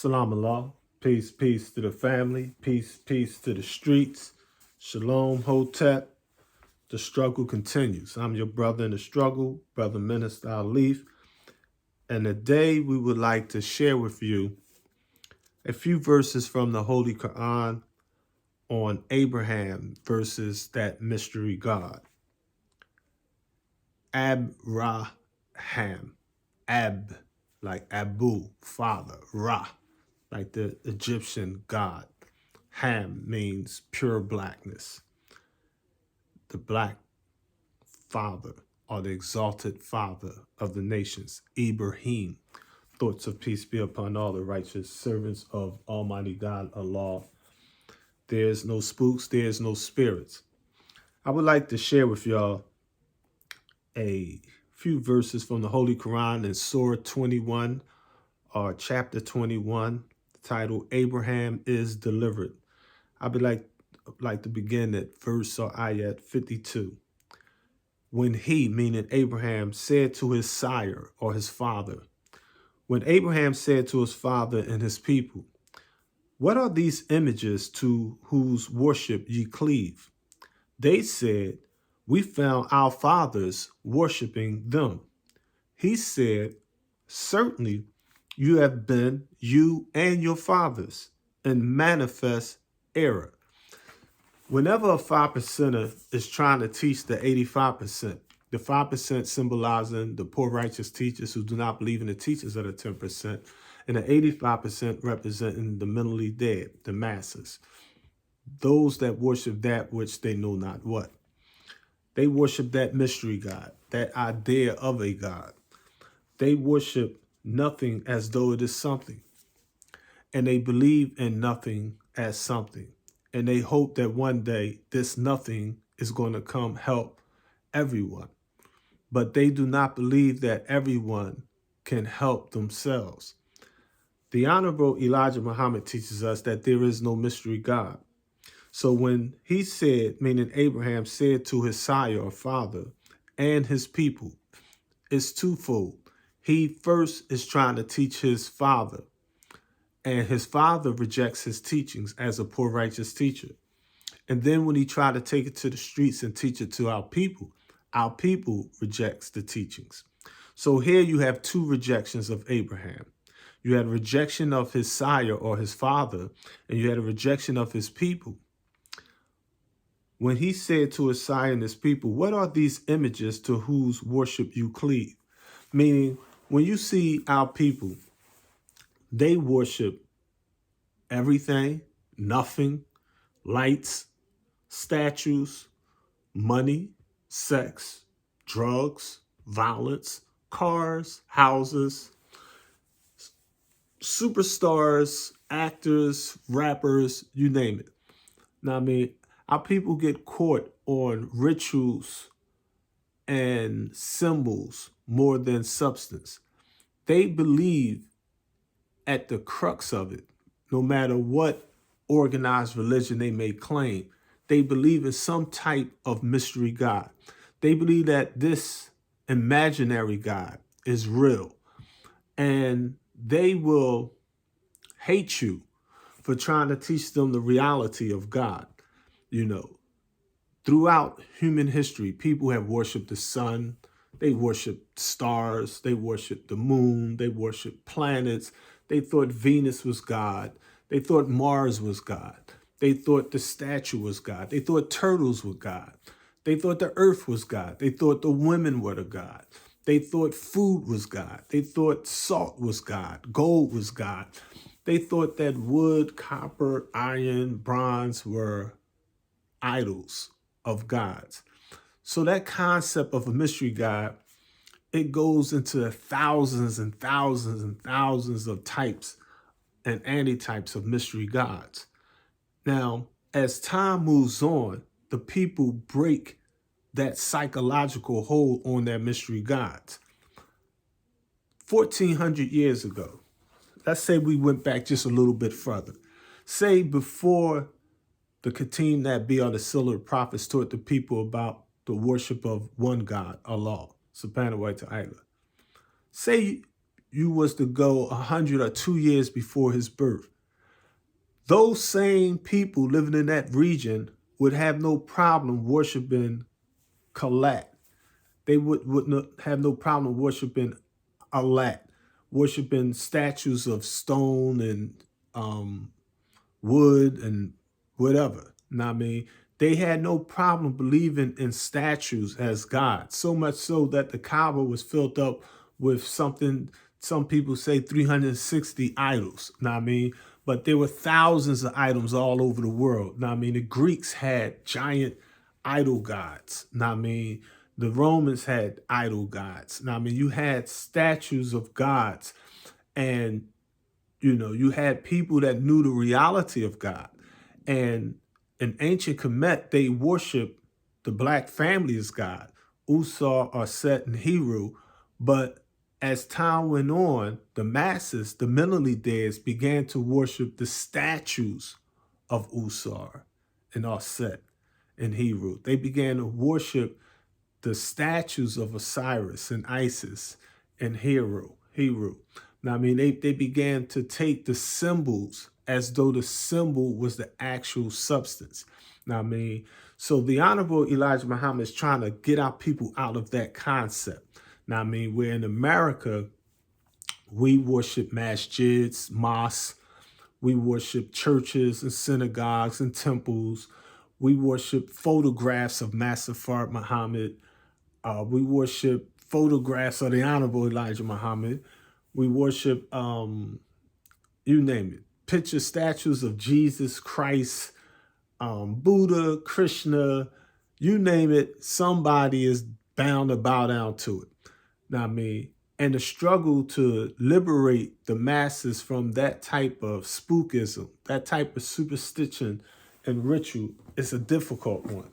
Salam Allah. Peace, peace to the family. Peace, peace to the streets. Shalom, Hotep. The struggle continues. I'm your brother in the struggle, Brother Minister Alif. And today we would like to share with you a few verses from the Holy Quran on Abraham versus that mystery God. Abraham. Ab, like Abu, father. Ra, like the Egyptian god. Ham means pure blackness. The black father, or the exalted father of the nations. Ibrahim. Thoughts of peace be upon all the righteous servants of Almighty God, Allah. There's no spooks, there's no spirits. I would like to share with y'all a few verses from the Holy Quran in Surah 21, or chapter 21, titled Abraham is Delivered. I would like to begin at verse or ayat 52. When he, meaning Abraham, said to his sire or his father, when Abraham said to his father and his people, what are these images to whose worship ye cleave? They said, we found our fathers worshiping them. He said, certainly you have been, you and your fathers, in manifest error. Whenever a 5%er is trying to teach the 85%, the 5% symbolizing the poor righteous teachers who do not believe in the teachers of the 10%, and the 85% representing the mentally dead, the masses, those that worship that which they know not what. They worship that mystery God, that idea of a God. They worship nothing as though it is something, and they believe in nothing as something. And they hope that one day this nothing is going to come help everyone. But they do not believe that everyone can help themselves. The Honorable Elijah Muhammad teaches us that there is no mystery God. So when he said, meaning Abraham said to his sire or father and his people, it's twofold. He first is trying to teach his father, and his father rejects his teachings as a poor righteous teacher. And then when he tried to take it to the streets and teach it to our people rejects the teachings. So here you have two rejections of Abraham. You had a rejection of his sire or his father, and you had a rejection of his people. When he said to his sire and his people, what are these images to whose worship you cleave? Meaning, when you see our people, they worship everything, nothing, lights, statues, money, sex, drugs, violence, cars, houses, superstars, actors, rappers, you name it. Now, I mean, our people get caught on rituals and symbols more than substance. They believe at the crux of it, no matter what organized religion they may claim, they believe in some type of mystery God. They believe that this imaginary God is real, and they will hate you for trying to teach them the reality of God. You know, throughout human history, people have worshiped the sun, they worshiped stars, they worshiped the moon, they worshiped planets. They thought Venus was God. They thought Mars was God. They thought the statue was God. They thought turtles were God. They thought the earth was God. They thought the women were the God. They thought food was God. They thought salt was God. Gold was God. They thought that wood, copper, iron, bronze were idols of gods. So that concept of a mystery God, it goes into thousands and thousands and thousands of types and antitypes of mystery gods. Now, as time moves on, the people break that psychological hold on their mystery gods. 1,400 years ago, let's say we went back just a little bit further. Say before the Khatim Nabi or the Seal of the Prophets taught the people about the worship of one God, Allah, subhanahu wa ta'ala. Say you was to go 100 or 2 years before his birth, those same people living in that region would have no problem worshiping Kalat. They would not have no problem worshiping Alat, worshiping statues of stone and wood and whatever. Know what I mean? They had no problem believing in statues as God, so much so that the Kaaba was filled up with something, some people say 360 idols. Know what I mean? But there were thousands of items all over the world. Know what I mean? The Greeks had giant idol gods. Know what I mean? The Romans had idol gods. Know what I mean? You had statues of gods, and you had people that knew the reality of God. And in ancient Kemet, they worshiped the black family as God, Usar, Aset, and Heru. But as time went on, the masses, the mentally dead, began to worship the statues of Usar and Aset and Heru. They began to worship the statues of Osiris and Isis and Heru. Now, I mean, they began to take the symbols as though the symbol was the actual substance. Now, I mean, so the Honorable Elijah Muhammad is trying to get our people out of that concept. Now, I mean, where in America, we worship masjids, mosques, we worship churches and synagogues and temples. We worship photographs of Master Fard Muhammad. We worship photographs of the Honorable Elijah Muhammad. We worship, you name it, picture statues of Jesus Christ, Buddha, Krishna, you name it, somebody is bound to bow down to it. Now, I mean, and the struggle to liberate the masses from that type of spookism, that type of superstition and ritual is a difficult one.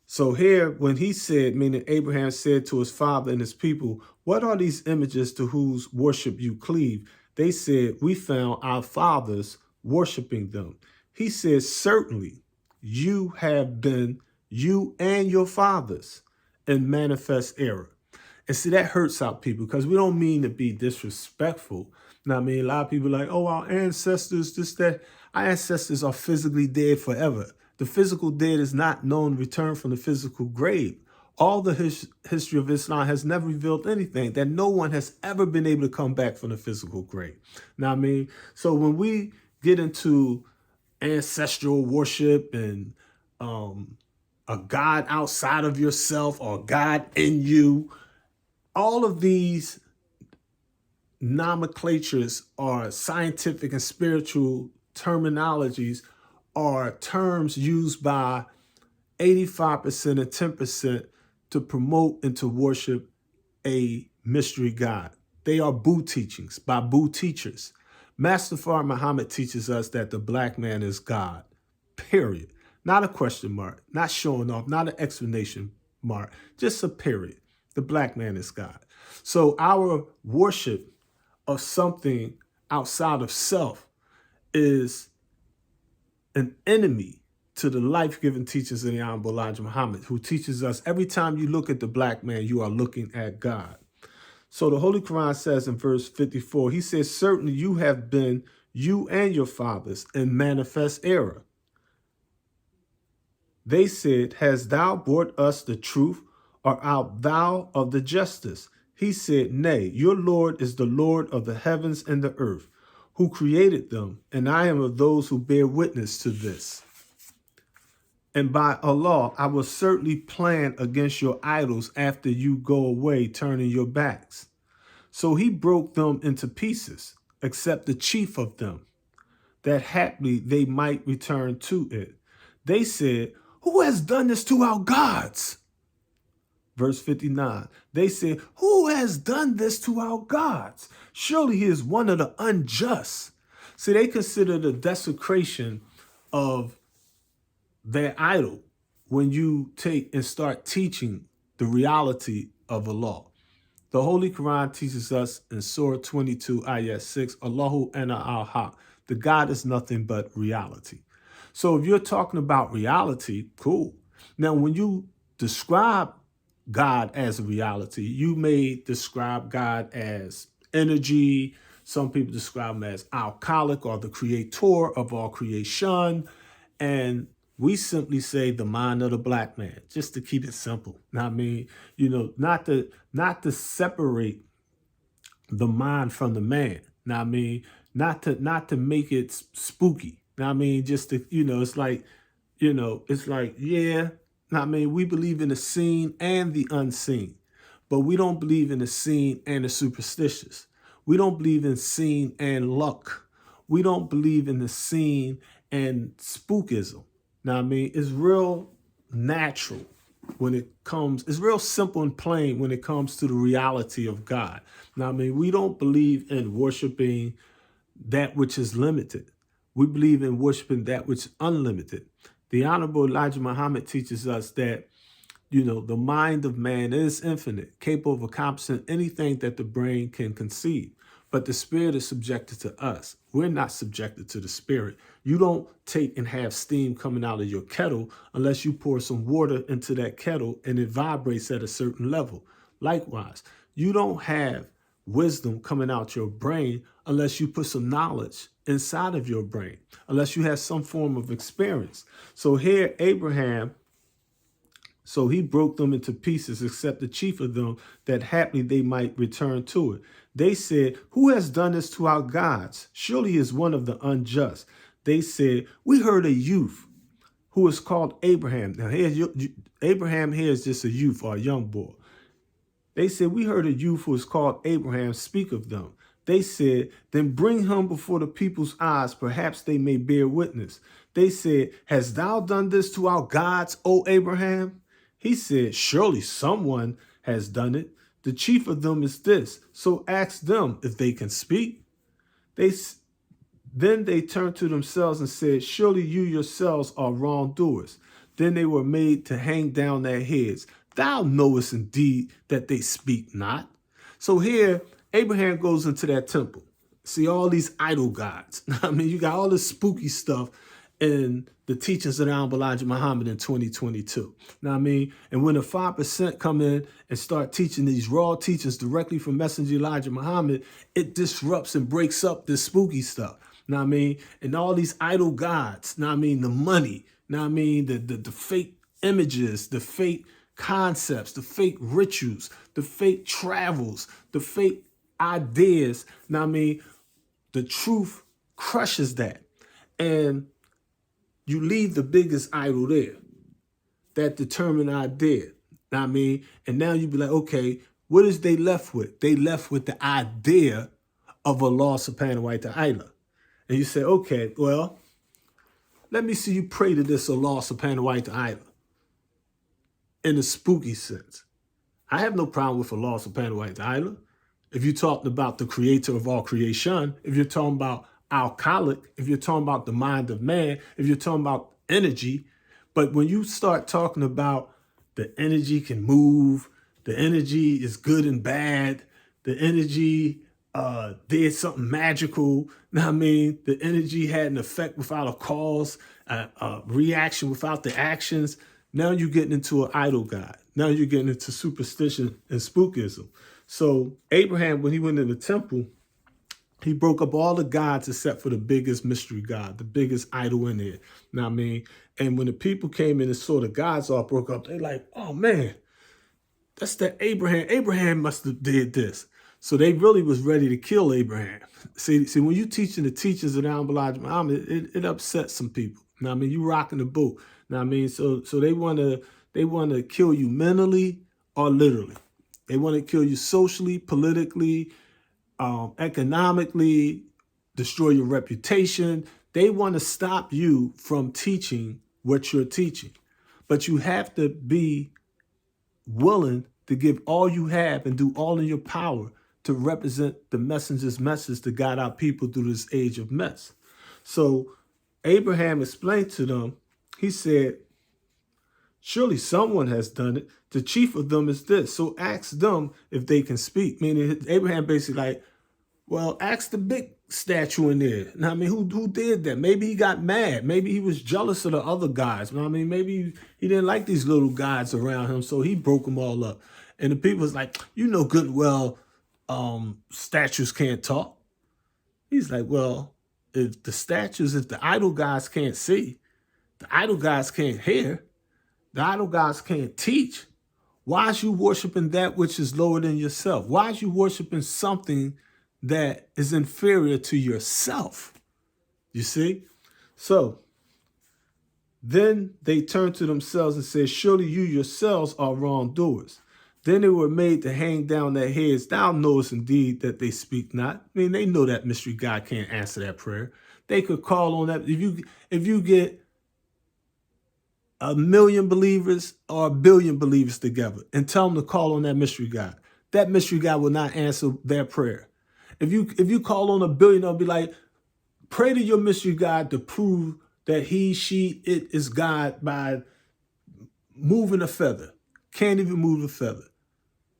So here, when he said, meaning Abraham said to his father and his people, what are these images to whose worship you cleave? They said, we found our fathers worshiping them. He said, certainly you have been, you and your fathers, in manifest error. And see, that hurts our people because we don't mean to be disrespectful. Now, I mean, a lot of people are like, oh, our ancestors, this, that. Our ancestors are physically dead forever. The physical dead is not known to return from the physical grave. All the history of Islam has never revealed anything, that no one has ever been able to come back from the physical grave. Now, I mean, so when we get into ancestral worship and a God outside of yourself or God in you, all of these nomenclatures are scientific and spiritual terminologies, are terms used by 85% and 10% to promote and to worship a mystery God. They are Boo teachings by Boo teachers. Master Fard Muhammad teaches us that the black man is God, period. Not a question mark, not showing off, not an explanation mark, just a period. The black man is God. So our worship of something outside of self is an enemy to the life-giving teachings of the Honorable Elijah Muhammad, who teaches us every time you look at the black man, you are looking at God. So the Holy Quran says in verse 54, he says, certainly you have been, you and your fathers, in manifest error. They said, hast thou brought us the truth, or art thou of the justice? He said, nay, your Lord is the Lord of the heavens and the earth, who created them, and I am of those who bear witness to this. And by Allah, I will certainly plan against your idols after you go away, turning your backs. So he broke them into pieces, except the chief of them, that haply they might return to it. They said, who has done this to our gods? Verse 59, they said, who has done this to our gods? Surely he is one of the unjust. See, they consider the desecration of their idol when you take and start teaching the reality of Allah. The Holy Quran teaches us in Surah 22, Ayah 6, Allahu ana al-haq. The God is nothing but reality. So if you're talking about reality, cool. Now, when you describe God as a reality. You may describe God as energy. Some people describe him as alcoholic or the creator of all creation. And we simply say the mind of the black man, just to keep it simple. Now, I mean, not to separate the mind from the man. Now, I mean, not to make it spooky. Now, I mean, just to, it's like, it's like, yeah, I mean, we believe in the seen and the unseen, but we don't believe in the seen and the superstitious. We don't believe in seen and luck. We don't believe in the seen and spookism. Now, I mean, it's real natural when it comes, it's real simple and plain when it comes to the reality of God. Now, I mean, we don't believe in worshiping that which is limited. We believe in worshiping that which is unlimited. The Honorable Elijah Muhammad teaches us that, the mind of man is infinite, capable of accomplishing anything that the brain can conceive. But the spirit is subjected to us. We're not subjected to the spirit. You don't take and have steam coming out of your kettle unless you pour some water into that kettle and it vibrates at a certain level. Likewise, you don't have wisdom coming out your brain unless you put some knowledge inside of your brain, unless you have some form of experience. So here, Abraham, so he broke them into pieces, except the chief of them, that haply they might return to it. They said, who has done this to our gods? Surely he is one of the unjust. They said, we heard a youth who is called Abraham. Now, Abraham here is just a youth or a young boy. They said, we heard a youth who is called Abraham speak of them. They said, then bring him before the people's eyes, perhaps they may bear witness. They said, hast thou done this to our gods, O Abraham? He said, surely someone has done it. The chief of them is this. So ask them if they can speak. Then they turned to themselves and said, surely you yourselves are wrongdoers. Then they were made to hang down their heads. Thou knowest indeed that they speak not. So here, Abraham goes into that temple. See all these idol gods. I mean, you got all this spooky stuff in the teachings of the Honorable Elijah Muhammad in 2022. Now, I mean, and when the 5% come in and start teaching these raw teachings directly from Messenger Elijah Muhammad, it disrupts and breaks up this spooky stuff. Now, I mean, and all these idol gods. Now, I mean, the money. Now, I mean, the fake images, the fake concepts, the fake rituals, the fake travels, the fake ideas. Now, I mean, the truth crushes that. And you leave the biggest idol there, that determined idea. Now, I mean, and now you be like, okay, what is they left with? They left with the idea of Allah subhanahu wa ta'ala. And you say, okay, well, let me see you pray to this Allah subhanahu wa ta'ala in a spooky sense. I have no problem with Allah subhanahu wa ta'ala. If you're talking about the creator of all creation, if you're talking about alcoholic, if you're talking about the mind of man, if you're talking about energy, but when you start talking about the energy can move, the energy is good and bad, the energy did something magical, I mean, the energy had an effect without a cause, a reaction without the actions. Now you're getting into an idol god. Now you're getting into superstition and spookism. So Abraham, when he went in the temple, he broke up all the gods except for the biggest mystery god, the biggest idol in there. Now, I mean, and when the people came in and saw the gods all broke up, they like, oh man, that's that Abraham. Abraham must have did this. So they really was ready to kill Abraham. See, when you teaching the teachers of the Honorable Elijah Muhammad, it upsets some people. Now, I mean, you rocking the boat. Now, I mean, so they want to kill you mentally or literally. They want to kill you socially, politically, economically, destroy your reputation. They want to stop you from teaching what you're teaching. But you have to be willing to give all you have and do all in your power to represent the messenger's message to guide our people through this age of mess. So Abraham explained to them, he said, surely someone has done it. The chief of them is this. So ask them if they can speak. Meaning Abraham basically like, well, ask the big statue in there. Now, I mean, who did that? Maybe he got mad. Maybe he was jealous of the other guys. I mean, maybe he didn't like these little guys around him, so he broke them all up. And the people was like, you know good and well, statues can't talk. He's like, well, if the idol guys can't see, the idol guys can't hear, the idol guys can't teach, why is you worshiping that which is lower than yourself? Why is you worshiping something that is inferior to yourself? You see? So then they turned to themselves and said, surely you yourselves are wrongdoers. Then they were made to hang down their heads. Thou knowest indeed that they speak not. I mean, they know that mystery God can't answer that prayer. They could call on that. If you get 1 million believers or 1 billion believers together and tell them to call on that mystery God, that mystery God will not answer their prayer. If you call on 1 billion, they'll be like, pray to your mystery God to prove that he, she, it is God by moving a feather. Can't even move a feather.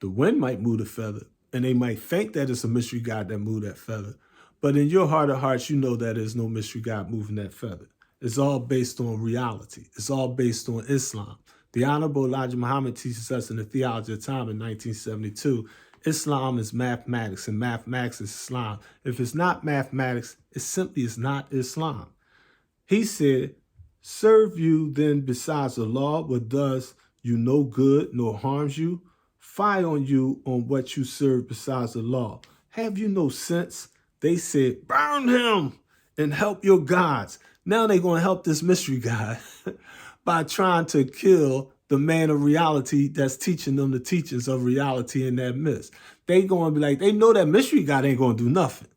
The wind might move the feather, and they might think that it's a mystery God that moved that feather. But in your heart of hearts, you know that there's no mystery God moving that feather. It's all based on reality. It's all based on Islam. The Honorable Elijah Muhammad teaches us in the Theology of Time in 1972, Islam is mathematics, and mathematics is Islam. If it's not mathematics, it simply is not Islam. He said, serve you then besides the law, what does you no good nor harms you? Fie on you on what you serve besides the law. Have you no sense? They said, burn him and help your gods. Now they're going to help this mystery God by trying to kill the man of reality that's teaching them the teachings of reality in that midst. They going to be like, they know that mystery God ain't going to do nothing.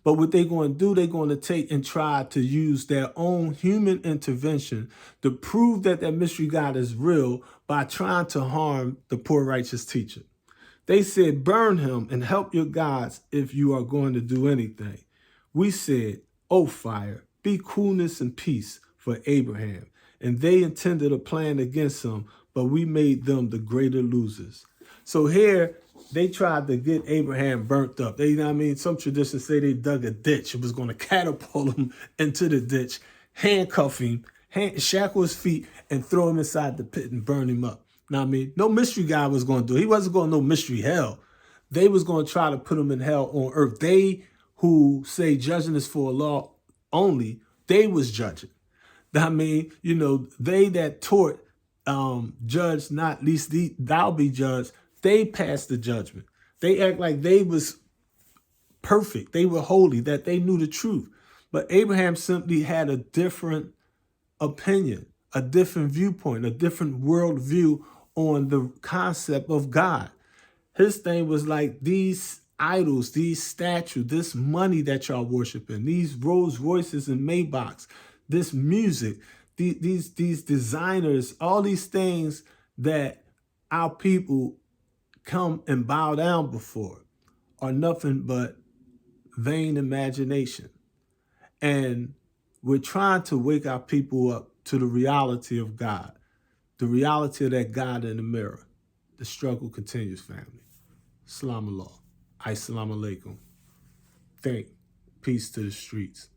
But what they're going to do, they're going to take and try to use their own human intervention to prove that that mystery God is real by trying to harm the poor righteous teacher. They said, burn him and help your gods if you are going to do anything. We said, O fire, be coolness and peace for Abraham. And they intended a plan against him, but we made them the greater losers. So here, they tried to get Abraham burnt up. They, you know what I mean? Some traditions say they dug a ditch. It was going to catapult him into the ditch, handcuff him, shackle his feet, and throw him inside the pit and burn him up. Know what I mean? No mystery God was going to do it. He wasn't going to no mystery hell. They was going to try to put him in hell on earth. They who say judging is for law only, they was judging. I mean, you know, they that taught judge not least thou be judged, they passed the judgment. They act like they was perfect. They were holy, that they knew the truth. But Abraham simply had a different opinion, a different viewpoint, a different worldview on the concept of God. His thing was like these idols, these statues, this money that y'all worshiping, these Rolls Royces and Maybachs, this music, these designers, all these things that our people come and bow down before are nothing but vain imagination. And we're trying to wake our people up to the reality of God, the reality of that God in the mirror. The struggle continues, family. Salam Allah. Assalamu alaikum. Thank. Peace to the streets.